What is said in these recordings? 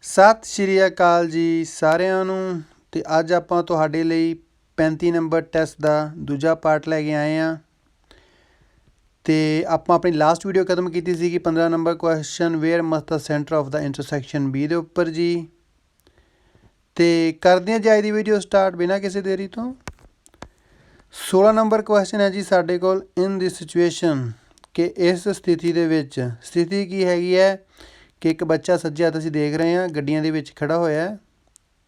ਸਤਿ ਸ਼੍ਰੀ ਅਕਾਲ ਜੀ ਸਾਰਿਆਂ ਨੂੰ। ਅਤੇ ਅੱਜ ਆਪਾਂ ਤੁਹਾਡੇ ਲਈ 35 ਨੰਬਰ ਟੈਸਟ ਦਾ ਦੂਜਾ ਪਾਰਟ ਲੈ ਕੇ ਆਏ ਹਾਂ। ਅਤੇ ਆਪਾਂ ਆਪਣੀ ਲਾਸਟ ਵੀਡੀਓ ਖਤਮ ਕੀਤੀ ਸੀ ਕਿ 15 number question where must the centre of the intersection be ਦੇ ਉੱਪਰ ਜੀ। ਅਤੇ ਕਰਦੇ ਹਾਂ ਜੀ ਅੱਜ ਦੀ ਵੀਡੀਓ ਸਟਾਰਟ ਬਿਨਾਂ ਕਿਸੇ ਦੇਰੀ ਤੋਂ। 16 ਨੰਬਰ ਕੁਐਸਚਨ ਹੈ ਜੀ ਸਾਡੇ ਕੋਲ, ਇਨ ਦਿਸ ਸਿਚੁਏਸ਼ਨ, ਕਿ ਇਸ ਸਥਿਤੀ ਦੇ ਵਿੱਚ ਸਥਿਤੀ ਕੀ ਹੈਗੀ ਹੈ ਕਿ ਇੱਕ ਬੱਚਾ ਸੱਜੇ ਹੱਥ ਅਸੀਂ ਦੇਖ ਰਹੇ ਹਾਂ ਗੱਡੀਆਂ ਦੇ ਵਿੱਚ ਖੜ੍ਹਾ ਹੋਇਆ।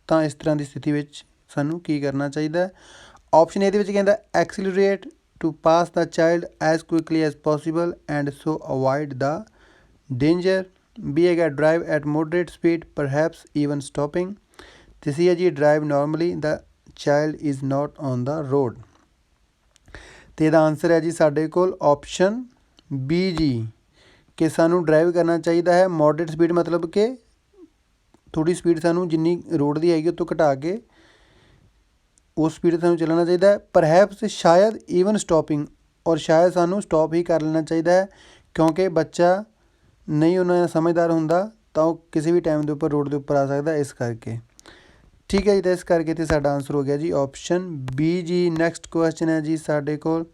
ਤਾਂ ਇਸ ਤਰ੍ਹਾਂ ਦੀ ਸਥਿਤੀ ਵਿੱਚ ਸਾਨੂੰ ਕੀ ਕਰਨਾ ਚਾਹੀਦਾ। ਆਪਸ਼ਨ ਇਹਦੇ ਵਿੱਚ ਕਹਿੰਦਾ accelerate to pass the child as quickly as possible and so avoid the danger. B ਹੈਗਾ drive at moderate speed perhaps even stopping. ਅਤੇ ਸੀ ਹੈ ਜੀ drive normally the child is not on the road. ਅਤੇ ਇਹਦਾ answer ਹੈ ਜੀ ਸਾਡੇ ਕੋਲ ਆਪਸ਼ਨ ਬੀ ਜੀ, ਕਿ ਸਾਨੂੰ ਡਰਾਈਵ ਕਰਨਾ ਚਾਹੀਦਾ ਹੈ ਮੋਡਰੇਟ ਸਪੀਡ, ਮਤਲਬ ਕਿ ਥੋੜ੍ਹੀ ਸਪੀਡ ਸਾਨੂੰ ਜਿੰਨੀ ਰੋਡ ਦੀ ਹੈਗੀ ਉਹ ਤੋਂ ਘਟਾ ਕੇ ਉਸ ਸਪੀਡ 'ਤੇ ਸਾਨੂੰ ਚੱਲਣਾ ਚਾਹੀਦਾ ਹੈ। ਪਰਹੈਪਸ ਸ਼ਾਇਦ ਈਵਨ ਸਟੋਪਿੰਗ, ਔਰ ਸ਼ਾਇਦ ਸਾਨੂੰ ਸਟੋਪ ਹੀ ਕਰ ਲੈਣਾ ਚਾਹੀਦਾ ਹੈ ਕਿਉਂਕਿ ਬੱਚਾ ਨਹੀਂ ਉਹਨਾਂ ਸਮਝਦਾਰ ਹੁੰਦਾ ਤਾਂ ਉਹ ਕਿਸੇ ਵੀ ਟਾਈਮ ਦੇ ਉੱਪਰ ਰੋਡ ਦੇ ਉੱਪਰ ਆ ਸਕਦਾ, ਇਸ ਕਰਕੇ। ਠੀਕ ਹੈ ਜੀ, ਤਾਂ ਇਸ ਕਰਕੇ ਇੱਥੇ ਸਾਡਾ ਆਨਸਰ ਹੋ ਗਿਆ ਜੀ ਆਪਸ਼ਨ ਬੀ ਜੀ। ਨੈਕਸਟ ਕੁਐਸਚਨ ਹੈ ਜੀ ਸਾਡੇ ਕੋਲ,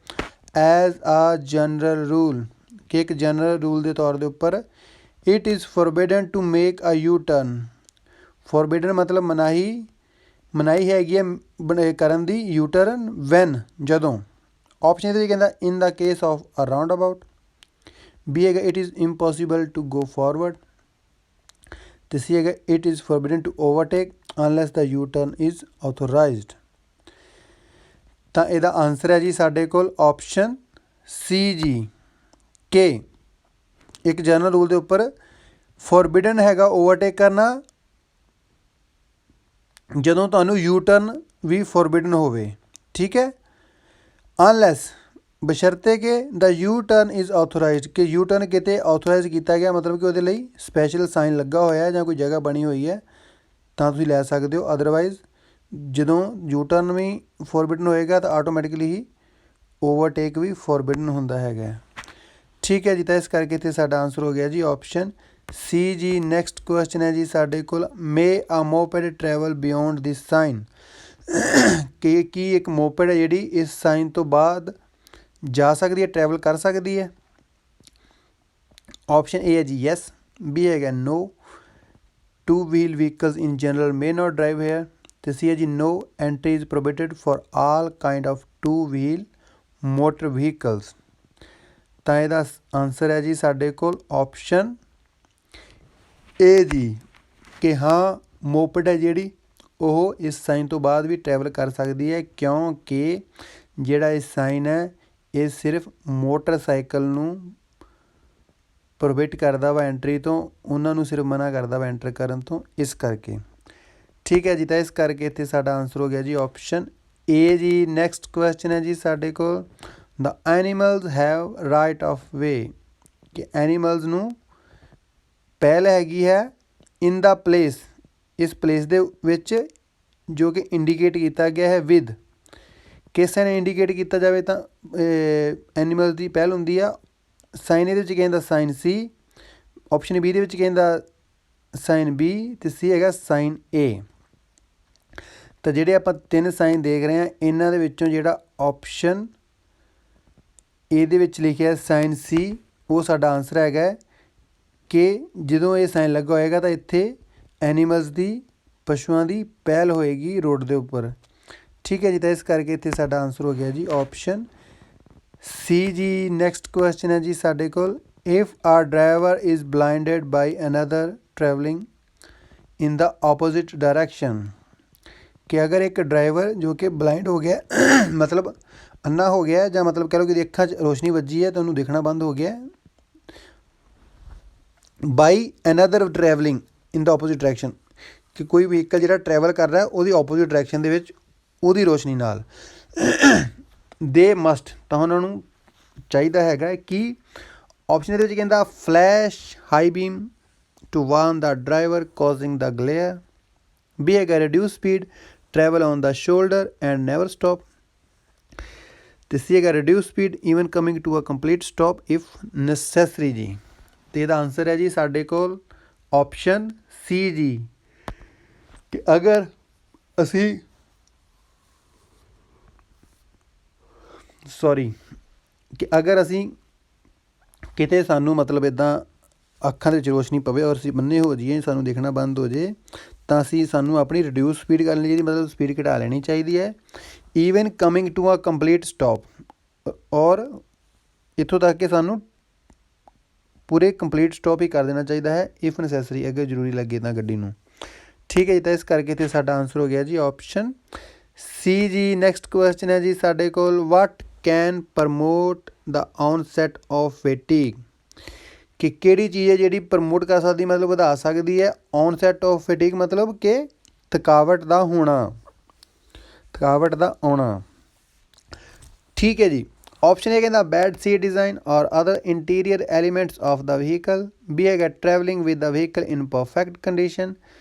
ਐਜ਼ ਆ ਜਨਰਲ ਰੂਲ, ਕਿ ਇੱਕ ਜਨਰਲ ਰੂਲ ਦੇ ਤੌਰ ਦੇ ਉੱਪਰ it is forbidden to make a U turn. Forbidden ਮਤਲਬ ਮਨਾਹੀ ਹੈਗੀ ਹੈ ਕਰਨ ਦੀ ਯੂ ਟਰਨ ਵੈਨ, ਜਦੋਂ। ਆਪਸ਼ਨ ਇਹਦੇ ਵਿੱਚ ਕਹਿੰਦਾ in the case of a roundabout. B ਹੈਗਾ it is impossible to go forward. ਅਤੇ ਸੀ ਹੈਗਾ it is forbidden to overtake unless the U turn is authorised. ਤਾਂ ਇਹਦਾ ਆਨਸਰ ਹੈ ਜੀ ਸਾਡੇ ਕੋਲ ਆਪਸ਼ਨ ਸੀ ਜੀ, ਕਿ ਇੱਕ ਜਨਰਲ ਰੂਲ ਦੇ ਉੱਪਰ ਫੋਰਬਿਡਨ ਹੈਗਾ ਓਵਰਟੇਕ ਕਰਨਾ ਜਦੋਂ ਤੁਹਾਨੂੰ ਯੂ ਟਰਨ ਵੀ ਫੋਰਬਿਡਨ ਹੋਵੇ। ਠੀਕ ਹੈ, ਅਨਲੈਸ ਬਸ਼ਰਤੇ ਕਿ ਦਾ ਯੂ ਟਰਨ ਇਜ਼ ਆਥੋਰਾਈਜ਼ਡ, ਕਿ ਯੂ ਟਰਨ ਕਿਤੇ ਆਥੋਰਾਈਜ਼ ਕੀਤਾ ਗਿਆ, ਮਤਲਬ ਕਿ ਉਹਦੇ ਲਈ ਸਪੈਸ਼ਲ ਸਾਈਨ ਲੱਗਾ ਹੋਇਆ ਜਾਂ ਕੋਈ ਜਗ੍ਹਾ ਬਣੀ ਹੋਈ ਹੈ ਤਾਂ ਤੁਸੀਂ ਲੈ ਸਕਦੇ ਹੋ। ਅਦਰਵਾਈਜ਼ ਜਦੋਂ ਯੂ ਟਰਨ ਵੀ ਫੋਰਬਿਡਨ ਹੋਏਗਾ ਤਾਂ ਆਟੋਮੈਟਿਕਲੀ ਹੀ ਓਵਰਟੇਕ ਵੀ ਫੋਰਬਿਡਨ ਹੁੰਦਾ ਹੈਗਾ। ਠੀਕ ਹੈ ਜੀ, ਤਾਂ ਇਸ ਕਰਕੇ ਇੱਥੇ ਸਾਡਾ ਆਨਸਰ ਹੋ ਗਿਆ ਜੀ ਆਪਸ਼ਨ ਸੀ ਜੀ। ਨੈਕਸਟ ਕੁਐਸਚਨ ਹੈ ਜੀ ਸਾਡੇ ਕੋਲ, ਮੇ ਆ ਮੋਪੈਡ ਟਰੈਵਲ ਬਿਯੋਂਡ ਦਿਸ ਸਾਈਨ, ਕਿ ਕੀ ਇੱਕ ਮੋਪੈਡ ਹੈ ਜਿਹੜੀ ਇਸ ਸਾਈਨ ਤੋਂ ਬਾਅਦ ਜਾ ਸਕਦੀ ਹੈ, ਟਰੈਵਲ ਕਰ ਸਕਦੀ ਹੈ। ਆਪਸ਼ਨ ਏ ਹੈ ਜੀ ਯੈਸ। ਬੀ ਹੈਗਾ no, two wheel vehicles in general may not drive here. ਅਤੇ ਸੀ ਹੈ ਜੀ no, entry is prohibited for all kind of two wheel motor vehicles. ਤਾਂ ਇਹਦਾ ਆਨਸਰ ਹੈ ਜੀ ਸਾਡੇ ਕੋਲ ਆਪਸ਼ਨ ਏ ਜੀ, ਕਿ ਹਾਂ ਮੋਪਡ ਹੈ ਜਿਹੜੀ ਉਹ ਇਸ ਸਾਈਨ ਤੋਂ ਬਾਅਦ ਵੀ ਟਰੈਵਲ ਕਰ ਸਕਦੀ ਹੈ, ਕਿਉਂਕਿ ਜਿਹੜਾ ਇਹ ਸਾਈਨ ਹੈ ਇਹ ਸਿਰਫ ਮੋਟਰਸਾਈਕਲ ਨੂੰ ਪ੍ਰੋਹਿਬਿਟ ਕਰਦਾ ਵਾ ਐਂਟਰੀ ਤੋਂ, ਉਹਨਾਂ ਨੂੰ ਸਿਰਫ ਮਨਾ ਕਰਦਾ ਵਾ ਐਂਟਰ ਕਰਨ ਤੋਂ, ਇਸ ਕਰਕੇ। ਠੀਕ ਹੈ ਜੀ, ਤਾਂ ਇਸ ਕਰਕੇ ਇੱਥੇ ਸਾਡਾ ਆਨਸਰ ਹੋ ਗਿਆ ਜੀ ਆਪਸ਼ਨ ਏ ਜੀ। ਨੈਕਸਟ ਕੁਐਸਚਨ ਹੈ ਜੀ ਸਾਡੇ ਕੋਲ, the animals have right of way, ਕਿ ਐਨੀਮਲਸ ਨੂੰ ਪਹਿਲ ਹੈਗੀ ਹੈ ਇਨ ਦਾ ਪਲੇਸ, ਇਸ ਪਲੇਸ ਦੇ ਵਿੱਚ, ਜੋ ਕਿ ਇੰਡੀਕੇਟ ਕੀਤਾ ਗਿਆ ਹੈ ਵਿਦ। ਕਿਸੇ ਨੇ ਇੰਡੀਕੇਟ ਕੀਤਾ ਜਾਵੇ ਤਾਂ ਐਨੀਮਲ ਦੀ ਪਹਿਲ ਹੁੰਦੀ ਆ। ਸਾਈਨ ਇਹਦੇ ਵਿੱਚ ਕਹਿੰਦਾ ਸਾਈਨ ਸੀ, ਆਪਸ਼ਨ ਬੀ ਦੇ ਵਿੱਚ ਕਹਿੰਦਾ ਸਾਈਨ ਬੀ, ਅਤੇ ਸੀ ਹੈਗਾ ਸਾਈਨ ਏ। ਤਾਂ ਜਿਹੜੇ ਆਪਾਂ ਤਿੰਨ ਸਾਈਨ ਦੇਖ ਰਹੇ ਹਾਂ ਇਹਨਾਂ ਦੇ ਵਿੱਚੋਂ ਜਿਹੜਾ ਆਪਸ਼ਨ ਇਹਦੇ ਵਿੱਚ ਲਿਖਿਆ ਸਾਈਨ ਸੀ ਉਹ ਸਾਡਾ ਆਨਸਰ ਹੈਗਾ, ਕਿ ਜਦੋਂ ਇਹ ਸਾਈਨ ਲੱਗਾ ਹੋਏਗਾ ਤਾਂ ਇੱਥੇ ਐਨੀਮਲਸ ਦੀ, ਪਸ਼ੂਆਂ ਦੀ ਪਹਿਲ ਹੋਏਗੀ ਰੋਡ ਦੇ ਉੱਪਰ। ਠੀਕ ਹੈ ਜੀ, ਤਾਂ ਇਸ ਕਰਕੇ ਇੱਥੇ ਸਾਡਾ ਆਨਸਰ ਹੋ ਗਿਆ ਜੀ ਆਪਸ਼ਨ ਸੀ ਜੀ। ਨੈਕਸਟ ਕੁਐਸਚਨ ਹੈ ਜੀ ਸਾਡੇ ਕੋਲ, if our driver is blinded by another travelling in the opposite direction, ਕਿ ਅਗਰ ਇੱਕ ਡਰਾਈਵਰ ਜੋ ਕਿ ਬਲਾਈਂਡ ਹੋ ਗਿਆ ਮਤਲਬ ਅੰਨਾ ਹੋ ਗਿਆ, ਜਾਂ ਮਤਲਬ ਕਹਿ ਲਓ ਕਿ ਉਹਦੀ ਅੱਖਾਂ 'ਚ ਰੋਸ਼ਨੀ ਵੱਜੀ ਹੈ ਤਾਂ ਉਹਨੂੰ ਦਿਖਣਾ ਬੰਦ ਹੋ ਗਿਆ, ਬਾਈ another travelling in the opposite direction, ਕਿ ਕੋਈ ਵਹੀਕਲ ਜਿਹੜਾ ਟਰੈਵਲ ਕਰ ਰਿਹਾ ਉਹਦੀ ਆਪੋਜ਼ਿਟ ਡਾਇਰੈਕਸ਼ਨ ਦੇ ਵਿੱਚ ਉਹਦੀ ਰੋਸ਼ਨੀ ਨਾਲ, ਦੇ ਮਸਟ, ਤਾਂ ਉਹਨਾਂ ਨੂੰ ਚਾਹੀਦਾ ਹੈਗਾ ਕਿ ਆਪਸ਼ਨ ਇਹਦੇ ਵਿੱਚ ਕਹਿੰਦਾ flash high beam to warn the driver causing the glare. B ਹੈਗਾ reduce speed, travel on the shoulder and never stop. ਅਤੇ ਸੀ ਹੈਗਾ reduce speed even coming to a complete stop if necessary ਜੀ। ਅਤੇ ਇਹਦਾ answer ਹੈ ਜੀ ਸਾਡੇ ਕੋਲ ऑप्शन सी जी कि अगर असी सॉरी कि अगर असी किते सानू मतलब इदां ਅੱਖਾਂ ਦੇ ਵਿੱਚ ਰੋਸ਼ਨੀ ਪਵੇ ਔਰ ਅਸੀਂ ਬੰਨੇ ਹੋ ਜਾਈਏ ਸਾਨੂੰ ਦੇਖਣਾ ਬੰਦ ਹੋ ਜੇ ਤਾਂ ਸਾਨੂੰ ਆਪਣੀ ਰਿਡਿਊਸ ਸਪੀਡ ਕਰ ਲੈਣੀ ਚਾਹੀਦੀ ਮਤਲਬ ਸਪੀਡ ਘਟਾ ਲੈਣੀ ਚਾਹੀਦੀ ਹੈ even coming to a complete stop ਔਰ ਇੱਥੋਂ ਤੱਕ ਕਿ ਸਾਨੂੰ ਪੂਰੇ ਕੰਪਲੀਟ ਸਟਾਪ ਹੀ ਕਰ ਦੇਣਾ ਚਾਹੀਦਾ ਹੈ ਇਫ ਨੈਸੈਸਰੀ ਅਗਰ ਜ਼ਰੂਰੀ ਲੱਗੇ ਤਾਂ ਗੱਡੀ ਨੂੰ ਠੀਕ ਹੈ ਜੀ ਤਾਂ ਇਸ ਕਰਕੇ ਇੱਥੇ ਸਾਡਾ ਆਨਸਰ ਹੋ ਗਿਆ ਜੀ ਆਪਸ਼ਨ ਸੀ ਜੀ ਨੈਕਸਟ ਕੁਐਸਚਨ ਹੈ ਜੀ ਸਾਡੇ ਕੋਲ what can promote the onset of fatigue ਕਿ ਕਿਹੜੀ ਚੀਜ਼ ਹੈ ਜਿਹੜੀ ਪ੍ਰਮੋਟ ਕਰ ਸਕਦੀ ਮਤਲਬ ਵਧਾ ਸਕਦੀ ਹੈ ਔਨਸੈਟ ਆਫ ਫੈਟੀਗ ਮਤਲਬ ਕਿ ਥਕਾਵਟ ਦਾ ਹੋਣਾ ਥਕਾਵਟ ਦਾ ਆਉਣਾ ਠੀਕ ਹੈ ਜੀ ऑप्शन ए कहता बैड सीट डिज़ाइन और other interior elements of the vehicle B है travelling with the vehicle in perfect condition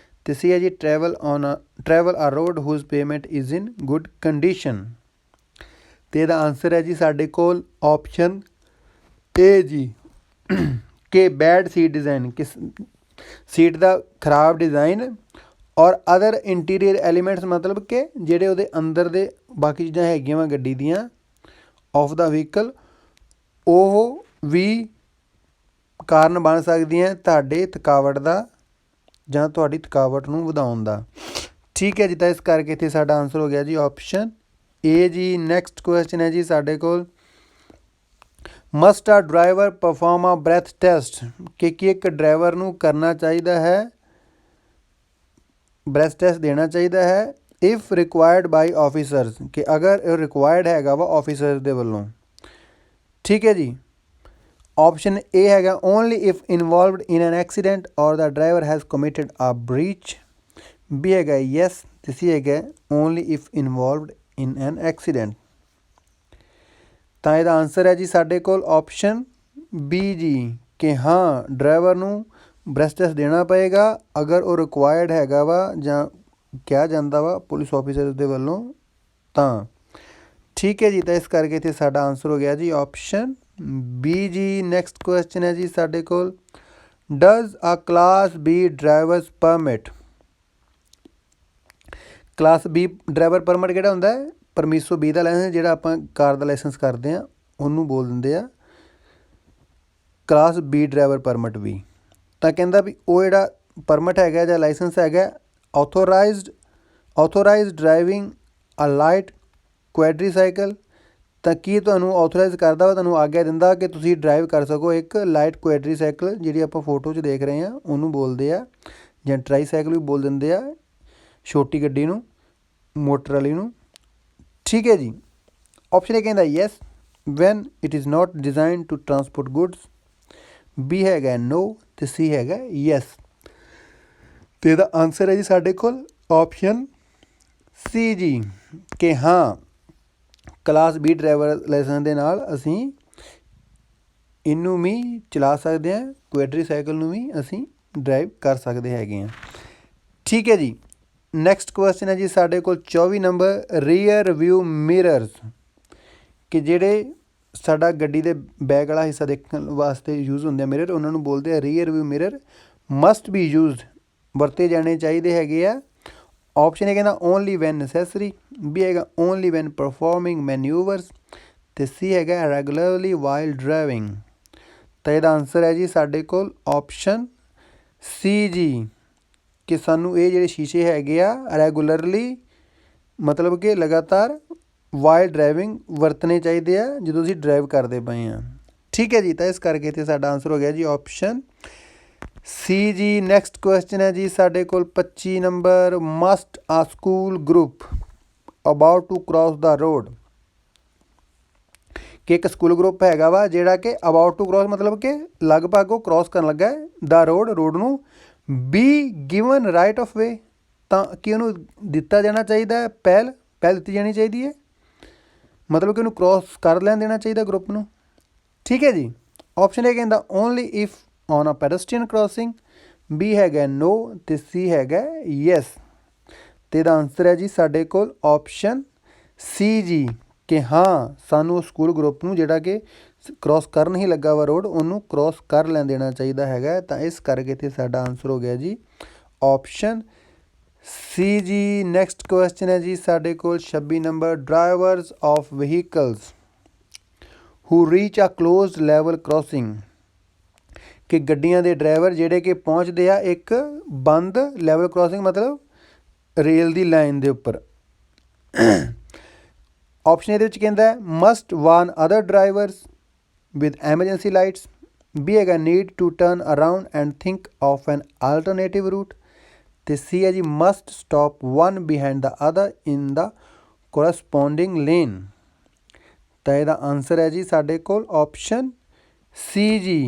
तो सी है जी travel a road whose pavement is in good condition तो यदा आंसर है जी साढ़े कोल ऑप्शन ए जी के बैड सीट डिज़ाइन कि सीट का खराब डिज़ाइन और अदर इंटीरियर एलीमेंट्स मतलब कि जेडे उहदे अंदर दे बाकी चीज़ां हैगियां वा गड्डी दियां ऑफ द व्हीकल ਉਹ ਵੀ ਕਾਰਨ ਬਣ ਸਕਦੀਆਂ ਤੁਹਾਡੇ ਥਕਾਵਟ ਦਾ ਜਾਂ ਤੁਹਾਡੀ ਥਕਾਵਟ ਨੂੰ ਵਧਾਉਣ ਦਾ ਠੀਕ ਹੈ ਜੀ ਤਾਂ ਇਸ ਕਰਕੇ ਇੱਥੇ ਸਾਡਾ ਆਨਸਰ ਹੋ ਗਿਆ ਜੀ ਆਪਸ਼ਨ ਏ ਜੀ ਨੈਕਸਟ ਕੁਐਸਚਨ ਹੈ ਜੀ ਸਾਡੇ ਕੋਲ ਮਸਟ ਅ ਡਰਾਈਵਰ ਪਰਫਾਰਮ ਅ ਬ੍ਰੈਥ ਟੈਸਟ ਕਿ ਇੱਕ ਡਰਾਈਵਰ ਨੂੰ ਕਰਨਾ ਚਾਹੀਦਾ ਹੈ ਬ੍ਰੈਥ ਟੈਸਟ ਦੇਣਾ ਚਾਹੀਦਾ ਹੈ ਇਫ ਰਿਕੁਆਇਰਡ ਬਾਈ ਆਫਿਸਰਸ ਕਿ ਅਗਰ ਰਿਕੁਆਇਰਡ ਹੈਗਾ ਵਾ ਆਫਿਸਰ ਦੇ ਵੱਲੋਂ ਠੀਕ ਹੈ ਜੀ ਆਪਸ਼ਨ ਏ ਹੈਗਾ only if involved in an accident or the driver has committed a breach B ਹੈਗਾ ਯੈਸ ਤੇ ਸੀ ਹੈਗਾ only if involved in an accident ਤਾਂ ਇਹਦਾ ਆਨਸਰ ਹੈ ਜੀ ਸਾਡੇ ਕੋਲ ਆਪਸ਼ਨ ਬੀ ਜੀ ਕਿ ਹਾਂ ਡਰਾਈਵਰ ਨੂੰ ਬ੍ਰੈਥ ਟੈਸਟ ਦੇਣਾ ਪਏਗਾ ਅਗਰ ਉਹ ਰਿਕੁਆਇਰਡ ਹੈਗਾ ਵਾ ਜਾਂ ਕਿਹਾ ਜਾਂਦਾ ਵਾ ਪੁਲਿਸ ਆਫਿਸਰ ਦੇ ਵੱਲੋਂ ਤਾਂ ਠੀਕ ਹੈ ਜੀ ਤਾਂ ਇਸ ਕਰਕੇ ਇੱਥੇ ਸਾਡਾ ਆਨਸਰ ਹੋ ਗਿਆ ਜੀ ਆਪਸ਼ਨ ਬੀ ਜੀ ਨੈਕਸਟ ਕੁਐਸਚਨ ਹੈ ਜੀ ਸਾਡੇ ਕੋਲ does a class B driver's permit class B driver permit ਕਿਹੜਾ ਹੁੰਦਾ ਹੈ ਪਰਮਿਸੋ ਬੀ ਦਾ ਲਾਇਸੈਂਸ ਜਿਹੜਾ ਆਪਾਂ ਕਾਰ ਦਾ ਲਾਇਸੈਂਸ ਕਰਦੇ ਹਾਂ ਉਹਨੂੰ ਬੋਲ ਦਿੰਦੇ ਆ ਕਲਾਸ ਬੀ ਡਰਾਈਵਰ ਪਰਮਿਟ ਵੀ ਤਾਂ ਕਹਿੰਦਾ ਵੀ ਉਹ ਜਿਹੜਾ ਪਰਮਿਟ ਹੈਗਾ ਜਾਂ ਲਾਇਸੈਂਸ ਹੈਗਾ ਆਥੋਰਾਈਜ਼ਡ ਡਰਾਈਵਿੰਗ ਅ ਲਾਈਟ ਕੁਐਡਰੀਸਾਈਕਲ ਤਾਂ ਕੀ ਤੁਹਾਨੂੰ ਆਥੋਰਾਈਜ਼ ਕਰਦਾ ਵਾ ਤੁਹਾਨੂੰ ਆਗਿਆ ਦਿੰਦਾ ਕਿ ਤੁਸੀਂ ਡਰਾਈਵ ਕਰ ਸਕੋ ਇੱਕ ਲਾਈਟ ਕੁਐਡਰੀਸਾਈਕਲ ਜਿਹੜੀ ਆਪਾਂ ਫੋਟੋ 'ਚ ਦੇਖ ਰਹੇ ਹਾਂ ਉਹਨੂੰ ਬੋਲਦੇ ਆ ਜਾਂ ਟਰਾਈਸਾਈਕਲ ਵੀ ਬੋਲ ਦਿੰਦੇ ਆ ਛੋਟੀ ਗੱਡੀ ਨੂੰ ਮੋਟਰ ਵਾਲੀ ਨੂੰ ਠੀਕ ਹੈ ਜੀ ਆਪਸ਼ਨ ਇਹ ਕਹਿੰਦਾ yes when it is not design to transport goods B ਹੈਗਾ ਨੋ ਅਤੇ ਸੀ ਹੈਗਾ ਯੈਸ ਅਤੇ ਇਹਦਾ ਆਨਸਰ ਹੈ ਜੀ ਸਾਡੇ ਕੋਲ ਆਪਸ਼ਨ ਸੀ ਜੀ ਕਿ ਹਾਂ ਕਲਾਸ ਬੀ ਡਰਾਈਵਰ ਲਾਇਸੈਂਸ ਦੇ ਨਾਲ ਅਸੀਂ ਇਹਨੂੰ ਵੀ ਚਲਾ ਸਕਦੇ ਹਾਂ ਕੁਐਡਰੀਸਾਈਕਲ ਨੂੰ ਵੀ ਅਸੀਂ ਡਰਾਈਵ ਕਰ ਸਕਦੇ ਹੈਗੇ ਹਾਂ ਠੀਕ ਹੈ ਜੀ ਨੈਕਸਟ ਕੁਐਸਚਨ ਹੈ ਜੀ ਸਾਡੇ ਕੋਲ 24 ਨੰਬਰ ਰੀਅਰ ਵਿਊ ਮਿਰਰਸ ਕਿ ਜਿਹੜੇ ਸਾਡਾ ਗੱਡੀ ਦੇ ਬੈਕ ਵਾਲਾ ਹਿੱਸਾ ਦੇਖਣ ਵਾਸਤੇ ਯੂਜ਼ ਹੁੰਦੇ ਆ ਮਿਰਰ ਉਹਨਾਂ ਨੂੰ ਬੋਲਦੇ ਆ rear view mirror must B used ਵਰਤੇ ਜਾਣੇ ਚਾਹੀਦੇ ਹੈਗੇ ਆ ਆਪਸ਼ਨ ਇਹ ਕਹਿੰਦਾ ਓਨਲੀ ਵੈਨ ਨੈਸੈਸਰੀ ਬੀ ਹੈਗਾ ਓਨਲੀ ਵੈਨ ਪਰਫੋਰਮਿੰਗ ਮੈਨਿਊਵਰਸ ਅਤੇ ਸੀ ਹੈਗਾ ਰੈਗੂਲਰਲੀ ਵਾਈਲ ਡਰਾਈਵਿੰਗ ਤਾਂ ਇਹਦਾ ਆਨਸਰ ਹੈ ਜੀ ਸਾਡੇ ਕੋਲ ਆਪਸ਼ਨ ਸੀ ਜੀ ਕਿ ਸਾਨੂੰ ਇਹ ਜਿਹੜੇ ਸ਼ੀਸ਼ੇ ਹੈਗੇ ਆ ਰੈਗੂਲਰਲੀ ਮਤਲਬ ਕਿ ਲਗਾਤਾਰ ਵਾਈਲ ਡਰਾਈਵਿੰਗ ਵਰਤਣੇ ਚਾਹੀਦੇ ਆ ਜਦੋਂ ਅਸੀਂ ਡਰਾਈਵ ਕਰਦੇ ਪਏ ਹਾਂ ਠੀਕ ਹੈ ਜੀ ਤਾਂ ਇਸ ਕਰਕੇ ਇੱਥੇ ਸਾਡਾ ਆਨਸਰ ਹੋ ਗਿਆ ਜੀ ਆਪਸ਼ਨ ਸੀ ਜੀ ਨੈਕਸਟ ਕੁਐਸਚਨ ਹੈ ਜੀ ਸਾਡੇ ਕੋਲ 25 number must a school group about to cross the road ਕਿ ਇੱਕ ਸਕੂਲ ਗਰੁੱਪ ਹੈਗਾ ਵਾ ਜਿਹੜਾ ਕਿ ਅਬਾਊਟ ਟੂ ਕ੍ਰਾਸ ਮਤਲਬ ਕਿ ਲਗਭਗ ਉਹ ਕ੍ਰਾਸ ਕਰਨ ਲੱਗਾ ਦਾ ਰੋਡ ਨੂੰ ਬੀ ਗਿਵਨ ਰਾਈਟ ਆਫ ਵੇ ਤਾਂ ਕਿ ਉਹਨੂੰ ਦਿੱਤਾ ਜਾਣਾ ਚਾਹੀਦਾ ਹੈ ਪਹਿਲ ਦਿੱਤੀ ਜਾਣੀ ਚਾਹੀਦੀ ਹੈ ਮਤਲਬ ਕਿ ਉਹਨੂੰ ਕ੍ਰਾਸ ਕਰ ਲੈਣ ਦੇਣਾ ਚਾਹੀਦਾ ਗਰੁੱਪ ਨੂੰ ਠੀਕ ਹੈ ਜੀ ਆਪਸ਼ਨ ਇਹ ਕਹਿੰਦਾ only if on a pedestrian crossing B ਹੈਗਾ ਨੋ ਅਤੇ ਸੀ ਹੈਗਾ ਯੈਸ ਅਤੇ ਇਹਦਾ ਆਨਸਰ ਹੈ ਜੀ ਸਾਡੇ ਕੋਲ ਆਪਸ਼ਨ ਸੀ ਜੀ ਕਿ ਹਾਂ ਸਾਨੂੰ ਸਕੂਲ ਗਰੁੱਪ ਨੂੰ ਜਿਹੜਾ ਕਿ क्रॉस कर नहीं लगा वा रोड, उन्होंने क्रॉस कर लैन देना चाहिए हैगा। तो इस करके इत्थे साडा आंसर हो गया जी ऑप्शन सी जी। नैक्सट क्वेश्चन है जी साडे कोल 26 number, drivers of vehicles who reach a close level crossing, कि गड्डियां दे ड्राइवर जिहड़े कि पहुँचते आ एक बंद लैवल क्रॉसिंग मतलब रेल दी लाइन दे उपर। ऑप्शन ये कहता है must warn other drivers with emergency lights, B हैगा need to turn around and think of an alternative route, तो सी है जी must stop one behind the other in the corresponding lane. तो यदा आंसर है जी साडे कोल ऑप्शन सी जी,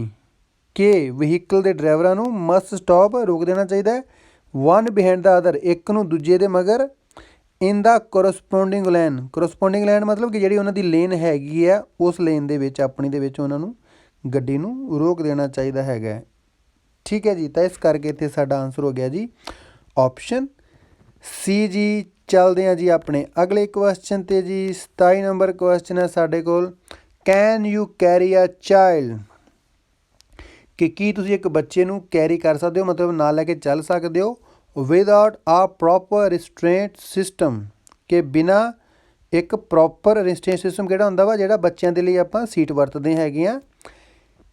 के व्हीकल के ड्राइवरां नूं मस्ट स्टॉप रोक देना चाहिए, वन बिहाइंड द अदर एक नूं दूजे दे मगर, in the corresponding lane, corresponding lane मतलब कि जिहड़ी उन्हां दी लेन हैगी है उस लेन दे विच अपनी दे विच उन्हां नूं गड्डी नूं रोक देना चाहिए हैगा। ठीक है जी, तो इस करके इत्थे साडा आंसर हो गया जी ऑप्शन सी जी। चलते हैं जी अपने अगले क्वेश्चन ते जी। 27 नंबर क्वेश्चन है साडे कोल, can you carry a child, कि की तुसीं एक बच्चे नूं कैरी कर सकते हो मतलब नाल लैके चल सकते हो विदाउट आ प्रॉपर रिस्ट्रेंट सिस्टम, के बिना एक प्रॉपर रिस्ट्रेंट सिस्टम किहड़ा हुंदा वा जिहड़ा बच्चों के लिए आपां सीट वरतदे हैगे आ,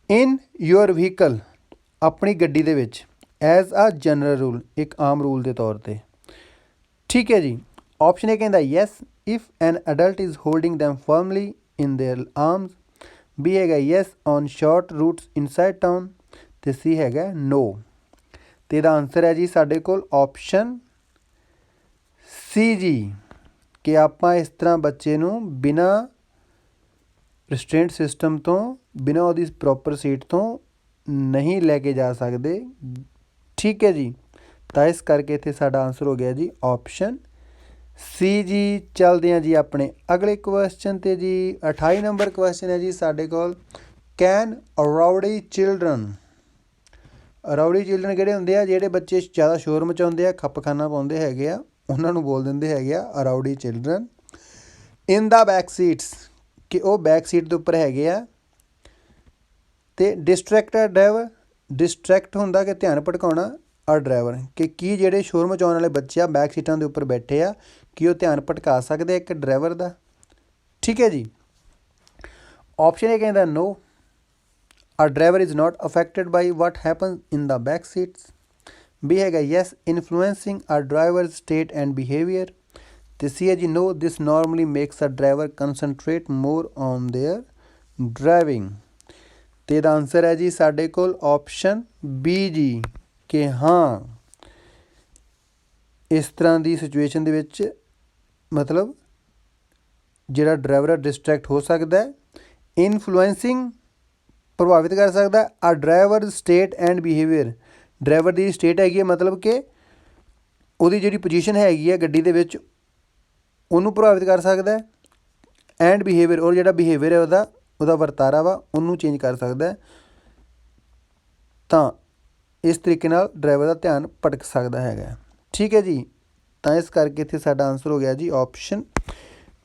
इन योर व्हीकल अपनी गड्डी दे विच एज अ जनरल रूल एक आम रूल के तौर पर। ठीक है जी, ऑप्शन ए कहता yes if an adult is holding them firmly in their arms, B हैगा yes on short routes inside town, तो सी हैगा नो। तो यदा आंसर है जी साडे कोल ऑप्शन सी जी, कि आपां इस तरह बच्चे नूं बिना रिस्ट्रेंट सिस्टम तो बिना उहदी प्रॉपर सीट तो नहीं लैके जा सकते। ठीक है जी, तो इस करके इत्थे साडा आंसर हो गया जी ऑप्शन सी जी। चलते हैं जी अपने अगले क्वेश्चन ते जी। 28 नंबर क्वेश्चन है जी साडे कोल, can rowdy children, rowdy children किहड़े हुंदे आ जिहड़े बच्चे ज़्यादा शोर मचाउंदे आ खपखाना पाउंदे हैगे आ उन्हां नूं बोल दिंदे हैगे आ rowdy children, in the back seats कि वो बैक सीट के उपर हैगे आ, ते डिस्ट्रैक्ट ड्राइवर, डिस्ट्रैक्ट हुंदा कि ध्यान भटकाउणा और ड्राइवर, कि की जिहड़े शोर मचाउण वाले बच्चे आ बैक सीटां के उपर बैठे आ कि वो ध्यान भटका सकते एक ड्राइवर का। ठीक है जी, ऑप्शन ए कहता no, a driver is not affected by what happen in the back seats, B हैगा yes influencing a driver state and behaviour, तो सी है जी no this normally makes a driver concentrate more on their driving. तो यदा answer है जी साडे कोल option B जी, कि हाँ इस तरह की सिचुएशन दे विच मतलब जिहड़ा ड्राइवर डिस्ट्रैक्ट हो सकता है, इनफ्लुएंसिंग प्रभावित कर सकता है, a driver state and behaviour driver की स्टेट हैगी मतलब कि उहदी जिहड़ी पोजीशन हैगी है गड्डी दे विच उहनूं प्रभावित कर सकता है, एंड बिहेवियर और जिहड़ा बिहेवियर है उहदा वरतारा वा उहनूं चेंज कर सकता है, तो इस तरीके नाल ड्राइवर का ध्यान भटक सकता है। ठीक है जी, तो इस करके इत्थे साडा आंसर हो गया जी ऑप्शन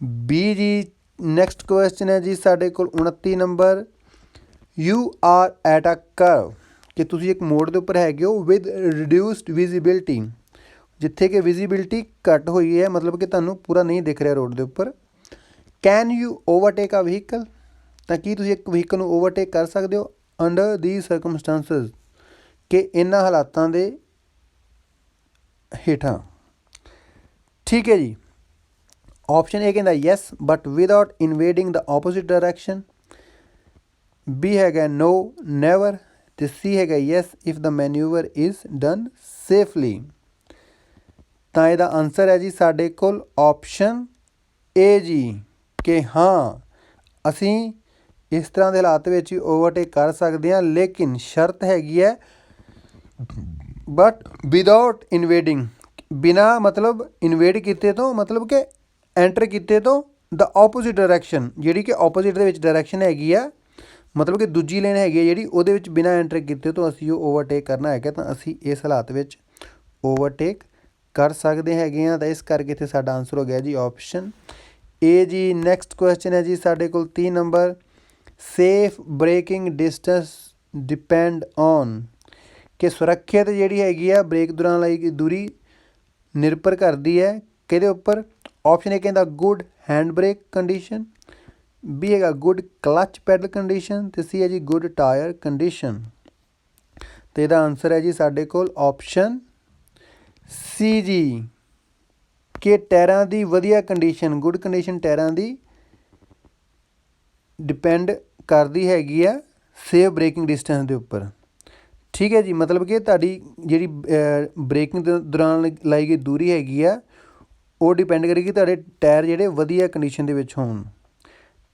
बी जी। नैक्सट क्वेश्चन है जी साडे कोल 29 number, you are at a curve, कि तुसीं एक मोड़ के उपर हैगे हो विद रिड्यूस्ड विजिबिलिटी, जिथे कि विजिबिलिटी घट हुई है मतलब कि तुहानूं पूरा नहीं दिख रहा रोड के उपर, can you overtake a vehicle, तो कि तुसीं एक व्हीकल नूं ओवरटेक कर सकते हो अंडर दी सरकमस्टांसिस कि इन्हां हालातां दे हेठां। ठीक है जी, ऑप्शन ए कहता yes but without invading the opposite direction, B हैगा नो नैवर, तो सी हैगा yes if the manoeuvre is done safely. तो यदा आंसर है जी साडे कोल ऑप्शन ए जी, कि हाँ असी इस तरह के हालात में ओवरटेक कर सकते हैं लेकिन शर्त हैगी है बट विदाउट इनवेडिंग, बिना मतलब इनवेड किए तो मतलब कि एंटर किए तो द ऑपोजिट डायरैक्शन जी कि ऑपोजिट डायरैक्शन हैगी है मतलब कि दूजी लेन हैगी जी वो बिना एंटर किए तो असी ओवरटेक करना है तो असी इस हालात में ओवरटेक कर सकते हैं। तो इस करके इत्थे साडा आंसर हो गया जी ऑप्शन ए जी। नैक्सट क्वेश्चन है जी साडे कोल 3 number, safe braking distance depend on ਕਿ ਸੁਰੱਖਿਅਤ ਜਿਹੜੀ ਹੈਗੀ ਆ ਬ੍ਰੇਕ ਦੌਰਾਨ ਲਈ ਦੂਰੀ ਨਿਰਭਰ ਕਰਦੀ ਹੈ ਕਿਹਦੇ ਉੱਪਰ। ਆਪਸ਼ਨ ਏ ਕਹਿੰਦਾ good hand brake condition, B ਹੈਗਾ ਗੁੱਡ ਕਲੱਚ ਪੈਡਲ ਕੰਡੀਸ਼ਨ, ਅਤੇ ਸੀ ਹੈ ਜੀ ਗੁੱਡ ਟਾਇਰ ਕੰਡੀਸ਼ਨ। ਅਤੇ ਇਹਦਾ ਆਨਸਰ ਹੈ ਜੀ ਸਾਡੇ ਕੋਲ ਆਪਸ਼ਨ ਸੀ ਜੀ, ਕਿ ਟਾਇਰਾਂ ਦੀ ਵਧੀਆ ਕੰਡੀਸ਼ਨ, ਗੁੱਡ ਕੰਡੀਸ਼ਨ ਟਾਇਰਾਂ ਦੀ ਡਿਪੈਂਡ ਕਰਦੀ ਹੈਗੀ ਆ ਸੇਫ ਬ੍ਰੇਕਿੰਗ ਡਿਸਟੈਂਸ ਦੇ ਉੱਪਰ। ਠੀਕ ਹੈ ਜੀ, ਮਤਲਬ ਕਿ ਤੁਹਾਡੀ ਜਿਹੜੀ ਬ੍ਰੇਕਿੰਗ ਦੌਰਾਨ ਲਾਈ ਗਈ ਦੂਰੀ ਹੈਗੀ ਆ ਉਹ ਡਿਪੈਂਡ ਕਰੇਗੀ ਤੁਹਾਡੇ ਟਾਇਰ ਜਿਹੜੇ ਵਧੀਆ ਕੰਡੀਸ਼ਨ ਦੇ ਵਿੱਚ ਹੋਣ।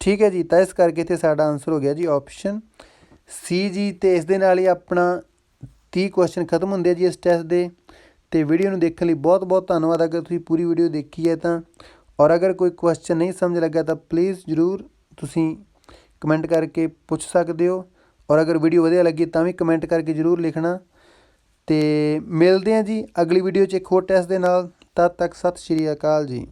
ਠੀਕ ਹੈ ਜੀ, ਤਾਂ ਇਸ ਕਰਕੇ ਇੱਥੇ ਸਾਡਾ ਆਨਸਰ ਹੋ ਗਿਆ ਜੀ ਆਪਸ਼ਨ ਸੀ ਜੀ। ਅਤੇ ਇਸ ਦੇ ਨਾਲ ਹੀ ਆਪਣਾ 30 ਕੁਐਸਚਨ ਖਤਮ ਹੁੰਦੇ ਆ ਜੀ ਇਸ ਟੈਸਟ ਦੇ। ਅਤੇ ਵੀਡੀਓ ਨੂੰ ਦੇਖਣ ਲਈ ਬਹੁਤ ਬਹੁਤ ਧੰਨਵਾਦ ਅਗਰ ਤੁਸੀਂ ਪੂਰੀ ਵੀਡੀਓ ਦੇਖੀ ਹੈ ਤਾਂ। ਔਰ ਅਗਰ ਕੋਈ ਕੁਐਸਚਨ ਨਹੀਂ ਸਮਝ ਲੱਗਾ ਤਾਂ ਪਲੀਜ਼ ਜ਼ਰੂਰ ਤੁਸੀਂ ਕਮੈਂਟ ਕਰਕੇ ਪੁੱਛ ਸਕਦੇ ਹੋ। ਔਰ ਅਗਰ ਵੀਡੀਓ ਵਧੀਆ ਲੱਗੀ ਤਾਂ ਵੀ ਕਮੈਂਟ ਕਰਕੇ ਜ਼ਰੂਰ ਲਿਖਣਾ। ਅਤੇ ਮਿਲਦੇ ਹਾਂ ਜੀ ਅਗਲੀ ਵੀਡੀਓ 'ਚ ਇੱਕ ਹੋਰ ਟੈਸਟ ਦੇ ਨਾਲ। ਤਦ ਤੱਕ ਸਤਿ ਸ਼੍ਰੀ ਅਕਾਲ ਜੀ।